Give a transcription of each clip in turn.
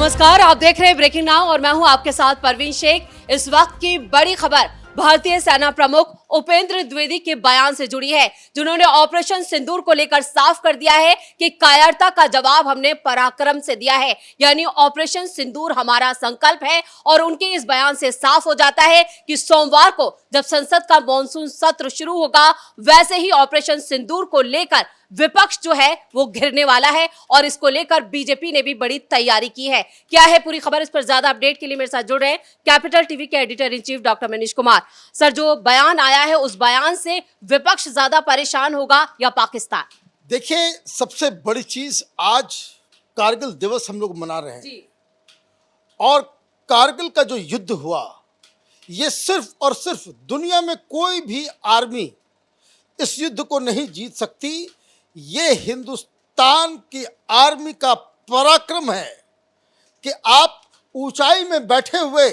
नमस्कार, आप देख रहे हैं ब्रेकिंग नाउ और मैं हूं आपके साथ परवीन शेख। इस वक्त की बड़ी खबर भारतीय सेना प्रमुख उपेंद्र द्विवेदी के बयान से जुड़ी है, जिन्होंने ऑपरेशन सिंदूर को लेकर साफ कर दिया है कि कायरता का जवाब हमने पराक्रम से दिया है, यानी ऑपरेशन सिंदूर हमारा संकल्प है। और उनके इस बयान से साफ हो जाता है कि सोमवार को जब संसद का मॉनसून सत्र शुरू होगा, वैसे ही ऑपरेशन सिंदूर को लेकर विपक्ष जो है वो घिरने वाला है और इसको लेकर बीजेपी ने भी बड़ी तैयारी की है। क्या है पूरी खबर, इस पर ज्यादा अपडेट के लिए मेरे साथ जुड़ रहे हैं कैपिटल टीवी के editor in chief doctor Manish Kumar. Sir, जो बयान आया है उस बयान से विपक्ष ज्यादा परेशान होगा या पाकिस्तान? देखिए, सबसे बड़ी चीज आज कारगिल दिवस हम लोग मना रहे हैं जी। और कारगिल का जो युद्ध हुआ, ये सिर्फ और सिर्फ दुनिया में कोई भी आर्मी इस युद्ध को नहीं जीत सकती। ये हिंदुस्तान की आर्मी का पराक्रम है कि आप ऊंचाई में बैठे हुए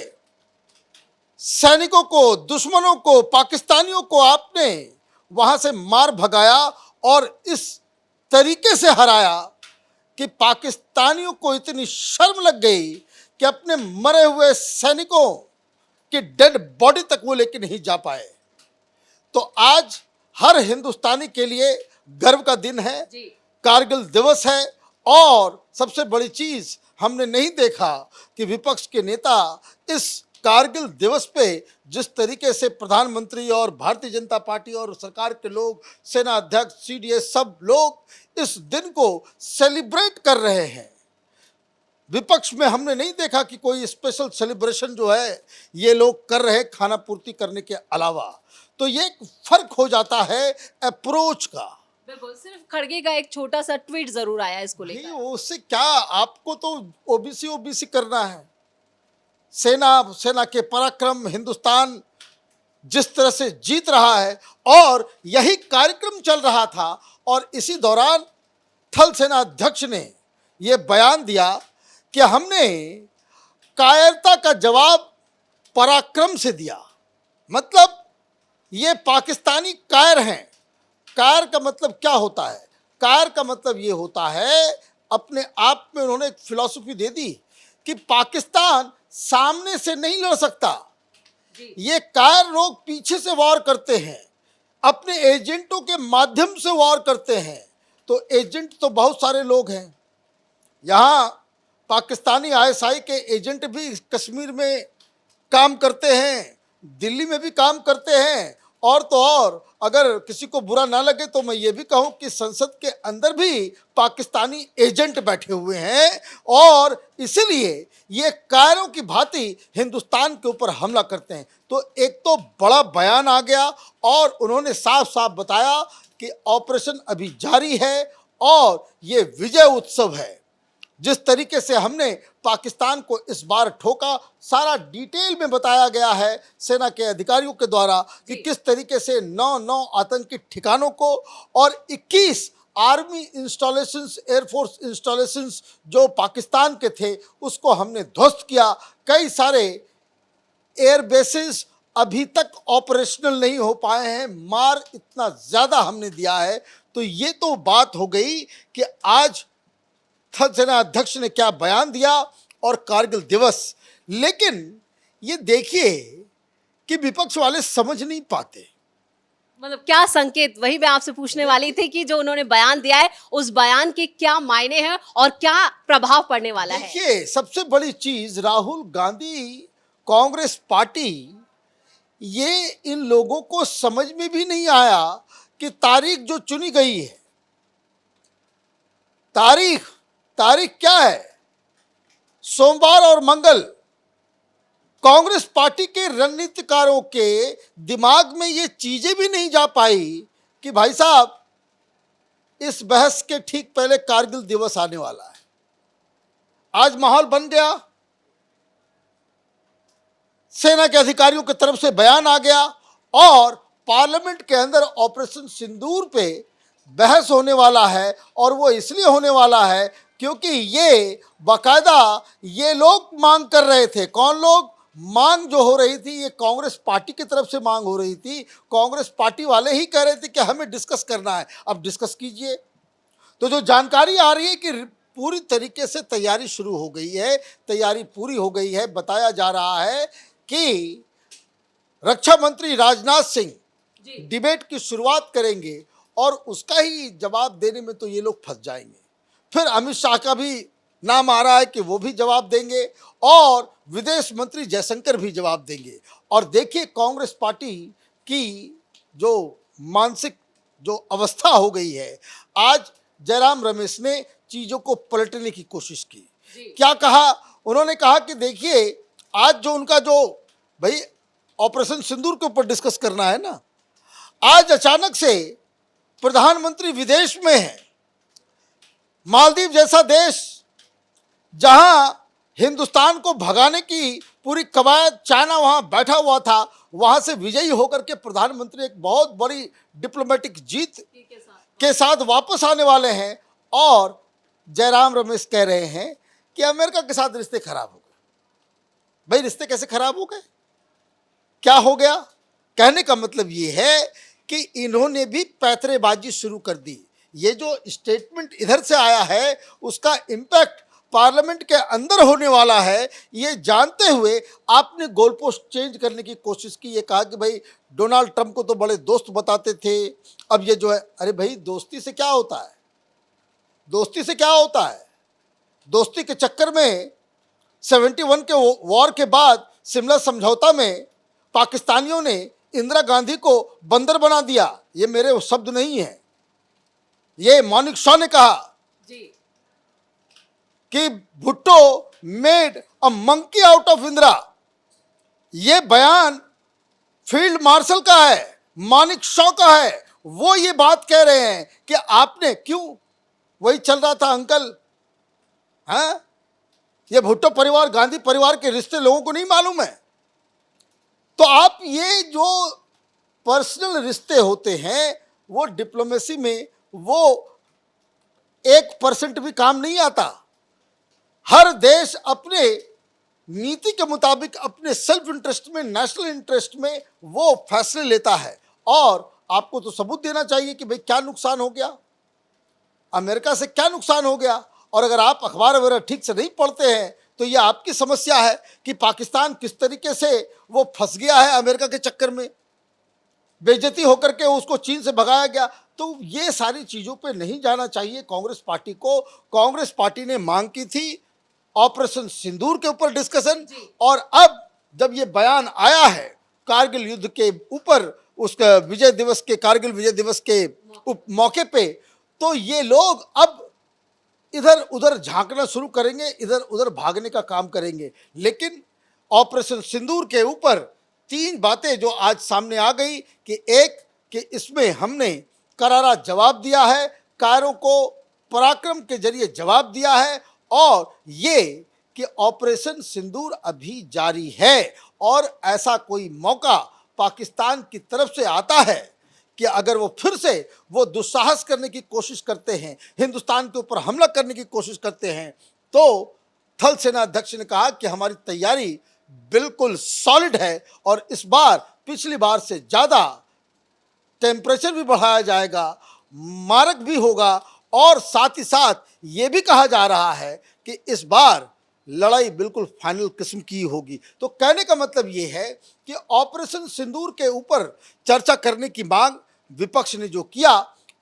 सैनिकों को, दुश्मनों को, पाकिस्तानियों को आपने वहां से मार भगाया और इस तरीके से हराया कि पाकिस्तानियों को इतनी शर्म लग गई कि अपने मरे हुए सैनिकों की डेड बॉडी तक वो लेके नहीं जा पाए। तो आज हर हिंदुस्तानी के लिए गर्व का दिन है, कारगिल दिवस है। और सबसे बड़ी चीज हमने नहीं देखा कि विपक्ष के नेता इस कारगिल दिवस पे जिस तरीके से प्रधानमंत्री और भारतीय जनता पार्टी और सरकार के लोग, सेना अध्यक्ष, सीडीएस, सब लोग इस दिन को सेलिब्रेट कर रहे हैं। विपक्ष में हमने नहीं देखा कि कोई स्पेशल सेलिब्रेशन जो है ये लोग कर रहे हैं खाना पूर्ति करने के अलावा। तो ये एक फर्क हो जाता है अप्रोच का। बिल्कुल, सिर्फ खड़गे का एक छोटा सा ट्वीट जरूर आया इसको लेकर। उससे क्या, आपको तो ओबीसी करना है। सेना के पराक्रम, हिंदुस्तान जिस तरह से जीत रहा है और यही कार्यक्रम चल रहा था और इसी दौरान थल सेना अध्यक्ष ने यह बयान दिया कि हमने कायरता का जवाब पराक्रम से दिया। मतलब ये पाकिस्तानी कायर हैं। कायर का मतलब क्या होता है? कायर का मतलब ये होता है, अपने आप में उन्होंने एक फिलॉसफी दे दी कि पाकिस्तान सामने से नहीं लड़ सकता। ये कायर लोग पीछे से वॉर करते हैं, अपने एजेंटों के माध्यम से वॉर करते हैं। तो एजेंट तो बहुत सारे लोग हैं। यहाँ पाकिस्तानी आईएसआई के एजेंट भी कश्मीर में काम करते हैं, दिल्ली में भी काम करते हैं। और तो और अगर किसी को बुरा ना लगे तो मैं ये भी कहूँ कि संसद के अंदर भी पाकिस्तानी एजेंट बैठे हुए हैं और इसीलिए ये कायरों की भांति हिंदुस्तान के ऊपर हमला करते हैं। तो एक तो बड़ा बयान आ गया और उन्होंने साफ साफ बताया कि ऑपरेशन अभी जारी है और ये विजय उत्सव है। जिस तरीके से हमने पाकिस्तान को इस बार ठोका, सारा डिटेल में बताया गया है सेना के अधिकारियों के द्वारा कि किस तरीके से 9 आतंकी ठिकानों को और 21 आर्मी इंस्टॉलेशंस, एयरफोर्स इंस्टॉलेशंस जो पाकिस्तान के थे उसको हमने ध्वस्त किया। कई सारे एयर बेसिस अभी तक ऑपरेशनल नहीं हो पाए हैं। मार इतना ज़्यादा हमने दिया है। तो ये तो बात हो गई कि आज थल सेना अध्यक्ष ने क्या बयान दिया और कारगिल दिवस। लेकिन ये देखिए कि विपक्ष वाले समझ नहीं पाते। मतलब क्या संकेत, वही मैं आपसे पूछने वाली थी कि जो उन्होंने बयान दिया है उस बयान के क्या मायने हैं और क्या प्रभाव पड़ने वाला है? देखिए, सबसे बड़ी चीज राहुल गांधी, कांग्रेस पार्टी, ये इन लोगों को समझ में भी नहीं आया कि तारीख जो चुनी गई है, तारीख क्या है? सोमवार और मंगल। कांग्रेस पार्टी के रणनीतिकारों के दिमाग में ये चीजें भी नहीं जा पाई कि भाई साहब इस बहस के ठीक पहले कारगिल दिवस आने वाला है। आज माहौल बन गया, सेना के अधिकारियों की तरफ से बयान आ गया और पार्लियामेंट के अंदर ऑपरेशन सिंदूर पे बहस होने वाला है। और वो इसलिए होने वाला है क्योंकि ये बाकायदा ये लोग मांग कर रहे थे। कौन लोग? मांग जो हो रही थी ये कांग्रेस पार्टी की तरफ से मांग हो रही थी। कांग्रेस पार्टी वाले ही कह रहे थे कि हमें डिस्कस करना है। अब डिस्कस कीजिए। तो जो जानकारी आ रही है कि पूरी तरीके से तैयारी शुरू हो गई है, तैयारी पूरी हो गई है। बताया जा रहा है कि रक्षा मंत्री राजनाथ सिंह डिबेट की शुरुआत करेंगे और उसका ही जवाब देने में तो ये लोग फंस जाएंगे। फिर अमित शाह का भी नाम आ रहा है कि वो भी जवाब देंगे और विदेश मंत्री जयशंकर भी जवाब देंगे। और देखिए कांग्रेस पार्टी की जो मानसिक जो अवस्था हो गई है, आज जयराम रमेश ने चीज़ों को पलटने की कोशिश की। क्या कहा उन्होंने? कहा कि देखिए आज जो उनका जो भाई ऑपरेशन सिंदूर के ऊपर डिस्कस करना है ना, आज अचानक से प्रधानमंत्री विदेश में है। मालदीव जैसा देश जहां हिंदुस्तान को भगाने की पूरी कवायद, चाइना वहां बैठा हुआ था, वहां से विजयी होकर के प्रधानमंत्री एक बहुत बड़ी डिप्लोमेटिक जीत के साथ वापस आने वाले हैं। और जयराम रमेश कह रहे हैं कि अमेरिका के साथ रिश्ते खराब हो गए। भाई रिश्ते कैसे खराब हो गए? क्या हो गया? कहने का मतलब ये है कि इन्होंने भी पैतरेबाजी शुरू कर दी। ये जो स्टेटमेंट इधर से आया है उसका इम्पैक्ट पार्लियामेंट के अंदर होने वाला है, ये जानते हुए आपने गोल पोस्ट चेंज करने की कोशिश की। ये कहा कि भाई डोनाल्ड ट्रंप को तो बड़े दोस्त बताते थे, अब ये जो है, अरे भाई दोस्ती से क्या होता है? दोस्ती से क्या होता है? दोस्ती के चक्कर में 71 के वॉर के बाद शिमला समझौता में पाकिस्तानियों ने इंदिरा गांधी को बंदर बना दिया। ये मेरे शब्द नहीं है, ये मानिक शॉ ने कहा कि Bhutto made a monkey out of Indira. ये बयान फील्ड मार्शल का है, मानिक शॉ का है। वो ये बात कह रहे हैं कि आपने क्यों, वही चल रहा था अंकल, हाँ ये भुट्टो परिवार गांधी परिवार के रिश्ते लोगों को नहीं मालूम है। तो आप ये जो पर्सनल रिश्ते होते हैं वो डिप्लोमेसी में वो 1% भी काम नहीं आता। हर देश अपने नीति के मुताबिक अपने सेल्फ इंटरेस्ट में, नेशनल इंटरेस्ट में वो फैसले लेता है। और आपको तो सबूत देना चाहिए कि भाई क्या नुकसान हो गया, अमेरिका से क्या नुकसान हो गया। और अगर आप अखबार वगैरह ठीक से नहीं पढ़ते हैं तो ये आपकी समस्या है कि पाकिस्तान किस तरीके से वो फंस गया है अमेरिका के चक्कर में, बेइज्जती होकर के उसको चीन से भगाया गया। तो ये सारी चीज़ों पे नहीं जाना चाहिए कांग्रेस पार्टी को। कांग्रेस पार्टी ने मांग की थी ऑपरेशन सिंदूर के ऊपर डिस्कशन, और अब जब ये बयान आया है कारगिल युद्ध के ऊपर, उसका विजय दिवस के, कारगिल विजय दिवस के मौके पे, तो ये लोग अब इधर उधर झांकना शुरू करेंगे, इधर उधर भागने का काम करेंगे। लेकिन ऑपरेशन सिंदूर के ऊपर 3 बातें जो आज सामने आ गई कि एक, कि इसमें हमने करारा जवाब दिया है, कायरों को पराक्रम के जरिए जवाब दिया है, और ये कि ऑपरेशन सिंदूर अभी जारी है। और ऐसा कोई मौका पाकिस्तान की तरफ से आता है कि अगर वो फिर से वो दुस्साहस करने की कोशिश करते हैं, हिंदुस्तान के ऊपर हमला करने की कोशिश करते हैं, तो थल सेना अध्यक्ष ने कहा कि हमारी तैयारी बिल्कुल सॉलिड है और इस बार पिछली बार से ज़्यादा टेम्परेचर भी बढ़ाया जाएगा, मारक भी होगा, और साथ ही साथ ये भी कहा जा रहा है कि इस बार लड़ाई बिल्कुल फाइनल किस्म की होगी। तो कहने का मतलब ये है कि ऑपरेशन सिंदूर के ऊपर चर्चा करने की मांग विपक्ष ने जो किया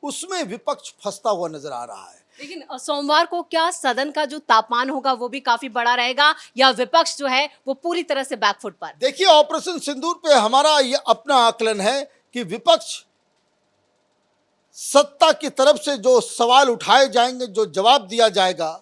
उसमें विपक्ष फंसता हुआ नजर आ रहा है। लेकिन सोमवार को क्या सदन का जो तापमान होगा वो भी काफी बड़ा रहेगा, या विपक्ष जो है वो पूरी तरह से बैकफुट पर? देखिए ऑपरेशन सिंदूर पे हमारा ये अपना आकलन है कि विपक्ष सत्ता की तरफ से जो सवाल उठाए जाएंगे, जो जवाब दिया जाएगा,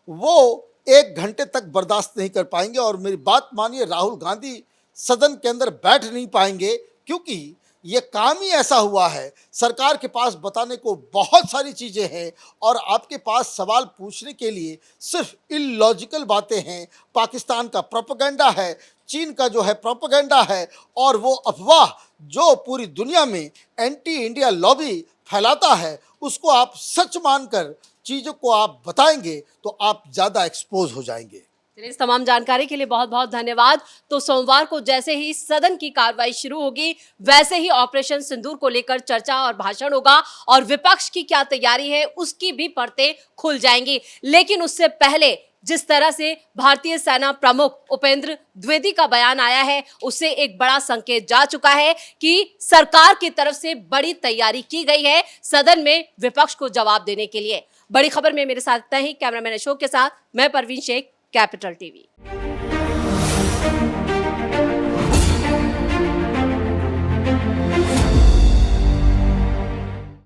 वो 1 घंटे तक बर्दाश्त नहीं कर पाएंगे। और मेरी बात मानिए, राहुल गांधी सदन के अंदर बैठ नहीं पाएंगे, क्योंकि ये काम ही ऐसा हुआ है। सरकार के पास बताने को बहुत सारी चीज़ें हैं और आपके पास सवाल पूछने के लिए सिर्फ इलॉजिकल बातें हैं। पाकिस्तान का प्रोपेगेंडा है, चीन का जो है प्रोपेगेंडा है, और वो अफवाह जो पूरी दुनिया में एंटी इंडिया लॉबी फैलाता है, उसको आप सच मानकर चीज़ों को आप बताएंगे तो आप ज़्यादा एक्सपोज हो जाएंगे। चलिए, इस तमाम जानकारी के लिए बहुत बहुत धन्यवाद। तो सोमवार को जैसे ही सदन की कार्रवाई शुरू होगी, वैसे ही ऑपरेशन सिंदूर को लेकर चर्चा और भाषण होगा और विपक्ष की क्या तैयारी है उसकी भी परतें खुल जाएंगी। लेकिन उससे पहले जिस तरह से भारतीय सेना प्रमुख उपेंद्र द्विवेदी का बयान आया है, उससे एक बड़ा संकेत जा चुका है कि सरकार की तरफ से बड़ी तैयारी की गई है सदन में विपक्ष को जवाब देने के लिए। बड़ी खबर में मेरे साथ इतना ही। कैमरामैन अशोक के साथ मैं परवीन शेख, कैपिटल टीवी।